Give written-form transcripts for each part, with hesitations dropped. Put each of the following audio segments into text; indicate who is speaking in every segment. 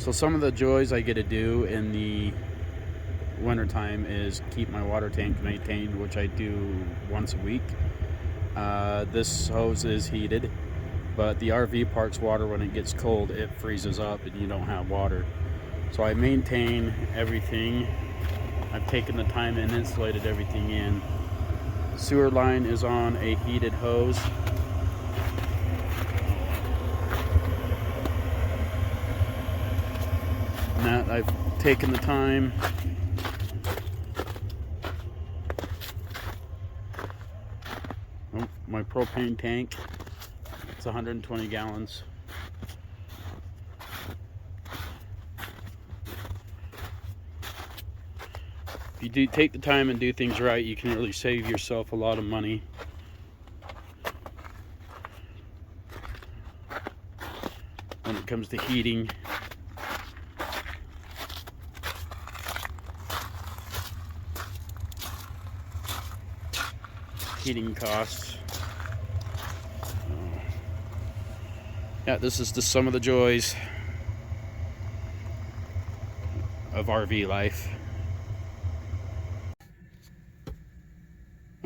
Speaker 1: So some of the joys I get to do in the wintertime is keep my water tank maintained, which I do once a week. This hose is heated, but the RV park's water, when it gets cold, it freezes up and you don't have water. So I maintain everything. I've taken the time and insulated everything in. Sewer line is on a heated hose. And that I've taken the time. Oh, my propane tank, it's 120 gallons. If you do take the time and do things right, you can really save yourself a lot of money. When it comes to heating. Heating costs. Yeah, this is some of the joys of RV life.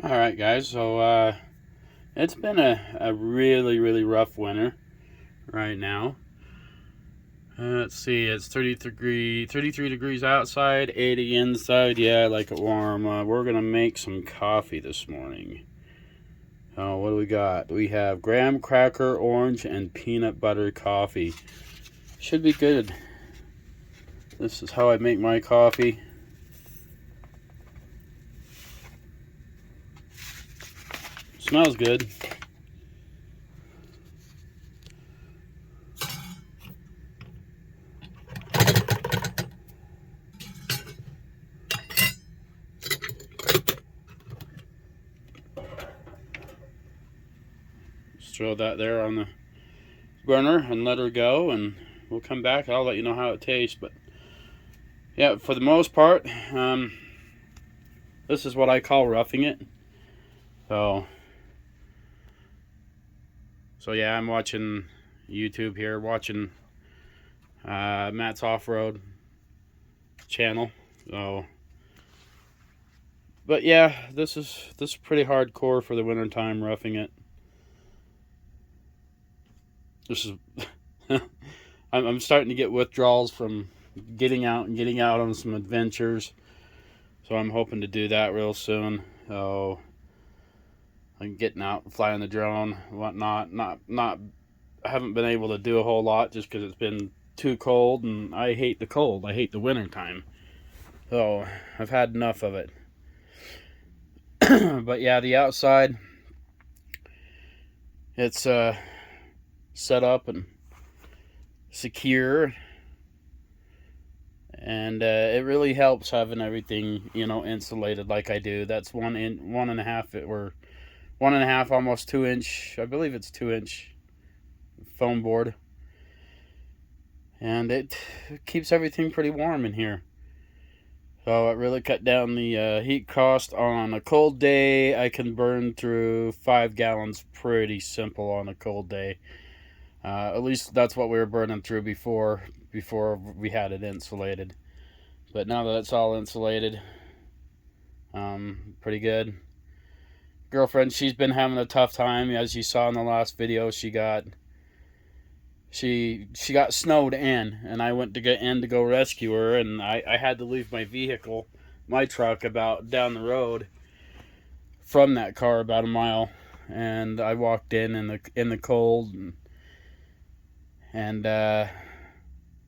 Speaker 1: Alright guys, so it's been a really rough winter right now. Let's see, it's 33 degrees outside, 80 inside. Yeah, I like it warm. We're gonna make some coffee this morning. What do we got? We have graham cracker, orange, and peanut butter coffee. Should be good. This is how I make my coffee. Smells good. Just throw that there on the burner and let her go, and we'll come back. I'll let you know how it tastes. But yeah, for the most part, this is what I call roughing it. So yeah, I'm watching YouTube here, watching Matt's Off-Road channel. So, but yeah, this is pretty hardcore for the winter time, roughing it. This is I'm starting to get withdrawals from getting out on some adventures. So I'm hoping to do that real soon. So I'm getting out, flying the drone, whatnot. I haven't been able to do a whole lot just because it's been too cold, and I hate the cold. I hate the winter time. So I've had enough of it. But yeah, the outside, it's set up and secure, and it really helps having everything, insulated like I do. That's 1.5 or 1.5, almost 2-inch. I believe it's 2-inch foam board, and it keeps everything pretty warm in here. So it really cut down the heat cost. On a cold day, I can burn through 5 gallons pretty simple on a cold day. At least that's what we were burning through before we had it insulated. But now that it's all insulated, pretty good. Girlfriend, she's been having a tough time. As you saw in the last video, she got snowed in, and I went to get in to go rescue her, and I had to leave my vehicle, my truck, about down the road from that car about a mile, and I walked in the cold, and it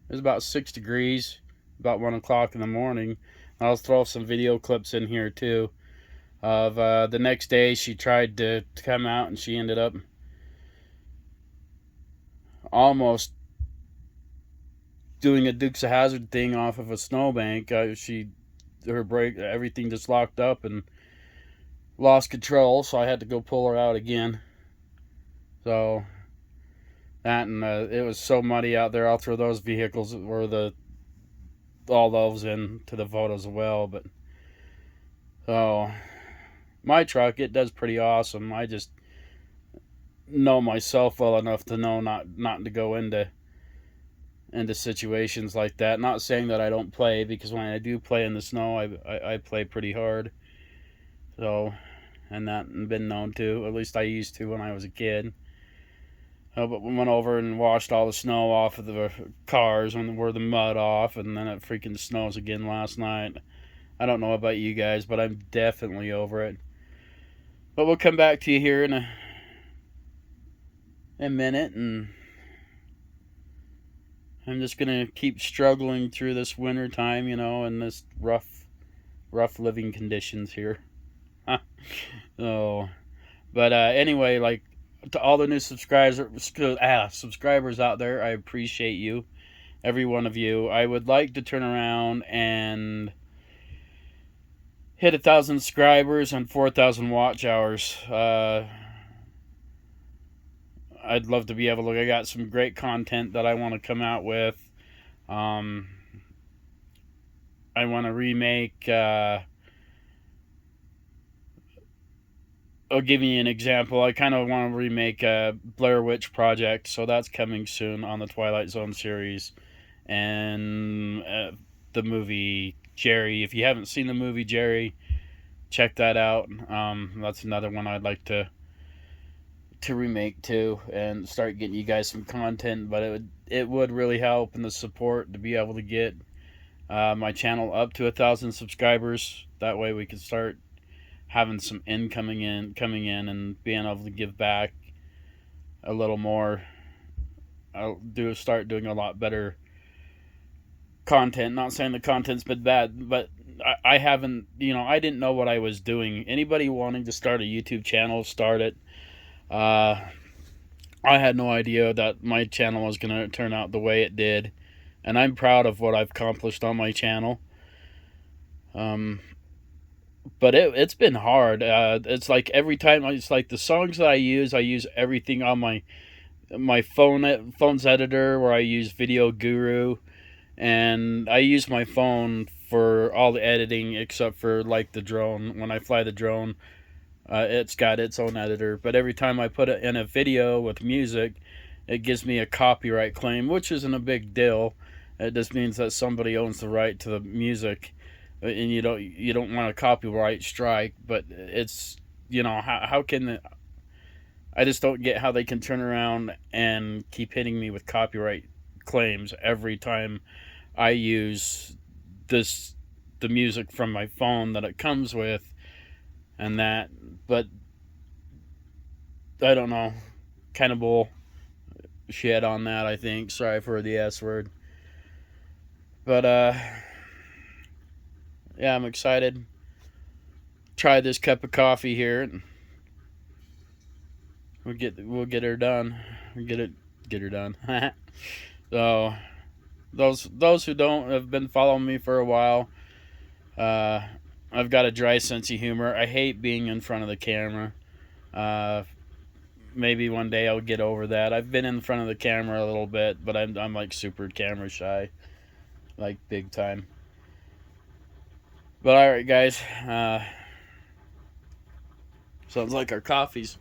Speaker 1: was about 6 degrees, about 1 o'clock in the morning. I'll throw some video clips in here too of the next day. She tried to come out, and she ended up almost doing a Dukes of Hazzard thing off of a snowbank. Her brake, everything just locked up and lost control, so I had to go pull her out again. So that, and it was so muddy out there. I'll throw those vehicles or all those into the photos as well. But so my truck, it does pretty awesome. I just know myself well enough to know not to go into into situations like that. Not saying that I don't play, because when I do play in the snow, I play pretty hard. So, and that been known to. At least I used to when I was a kid. But we went over and washed all the snow off of the cars and wore the mud off, and then it freaking snows again last night. I don't know about you guys, but I'm definitely over it. But we'll come back to you here in a minute, and I'm just gonna keep struggling through this winter time, and this rough living conditions here. Oh, but anyway, like, to all the new subscribers out there, I appreciate you, every one of you. I would like to turn around and hit 1,000 subscribers and 4,000 watch hours. I'd love to be able to. I got some great content that I want to come out with. I want to remake. I'll give you an example. I kind of want to remake Blair Witch Project, so that's coming soon on the Twilight Zone series, and the movie Jerry. If you haven't seen the movie Jerry, check that out. That's another one I'd like to remake too, and start getting you guys some content. But it would really help in the support to be able to get my channel up to 1,000 subscribers. That way we can start having some coming in and being able to give back a little more. I'll start doing a lot better content. Not saying the content's been bad, but I haven't, I didn't know what I was doing. Anybody wanting to start a YouTube channel, start it. I had no idea that my channel was going to turn out the way it did, and I'm proud of what I've accomplished on my channel. But it's been hard. It's like every time, it's like the songs that I use everything on my phone's editor, where I use Video Guru, and I use my phone for all the editing except for like the drone. When I fly the drone, it's got its own editor. But every time I put it in a video with music, it gives me a copyright claim, which isn't a big deal. It just means that somebody owns the right to the music, and you don't want a copyright strike. But it's, how can I just don't get how they can turn around and keep hitting me with copyright claims every time I use the music from my phone that it comes with, and that. But I don't know, kind of bull shit on that, I think. Sorry for the S word. But yeah, I'm excited. Try this cup of coffee here, and we'll get her done. Get her done. So those who don't have been following me for a while, I've got a dry sense of humor. I hate being in front of the camera. Maybe one day I'll get over that. I've been in front of the camera a little bit, but I'm like super camera shy, like big time. But alright, guys, sounds like our coffee's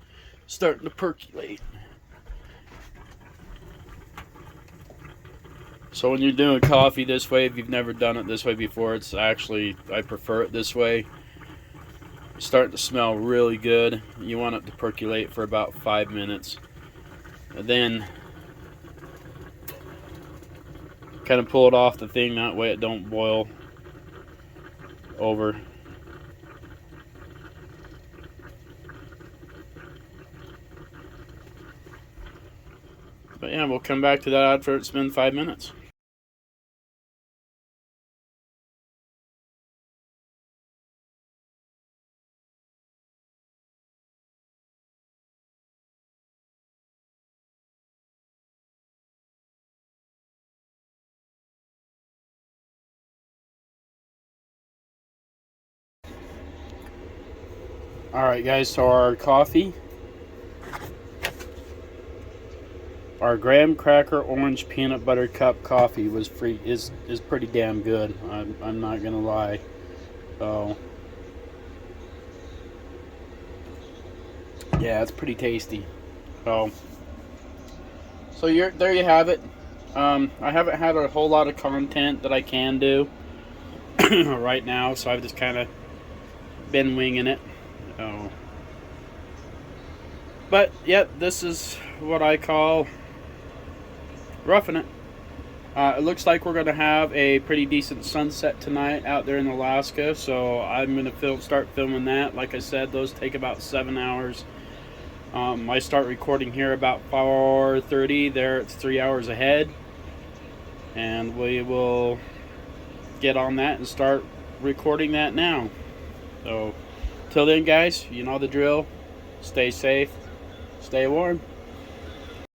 Speaker 1: starting to percolate. So when you're doing coffee this way, if you've never done it this way before, it's actually, I prefer it this way. It's starting to smell really good. You want it to percolate for about 5 minutes, and then kind of pull it off the thing, that way it don't boil over. But yeah, we'll come back to that after it's been 5 minutes. Alright, guys, so our coffee, our graham cracker orange peanut butter cup coffee is pretty damn good. I'm not gonna lie. So yeah, it's pretty tasty. So there you have it. I haven't had a whole lot of content that I can do right now, so I've just kind of been winging it. Oh. But, yep, this is what I call roughing it. It looks like we're going to have a pretty decent sunset tonight out there in Alaska, so I'm going to start filming that. Like I said, those take about 7 hours. I start recording here about 4:30. There, it's 3 hours ahead. And we will get on that and start recording that now. So, till then, guys, you know the drill. Stay safe, stay warm.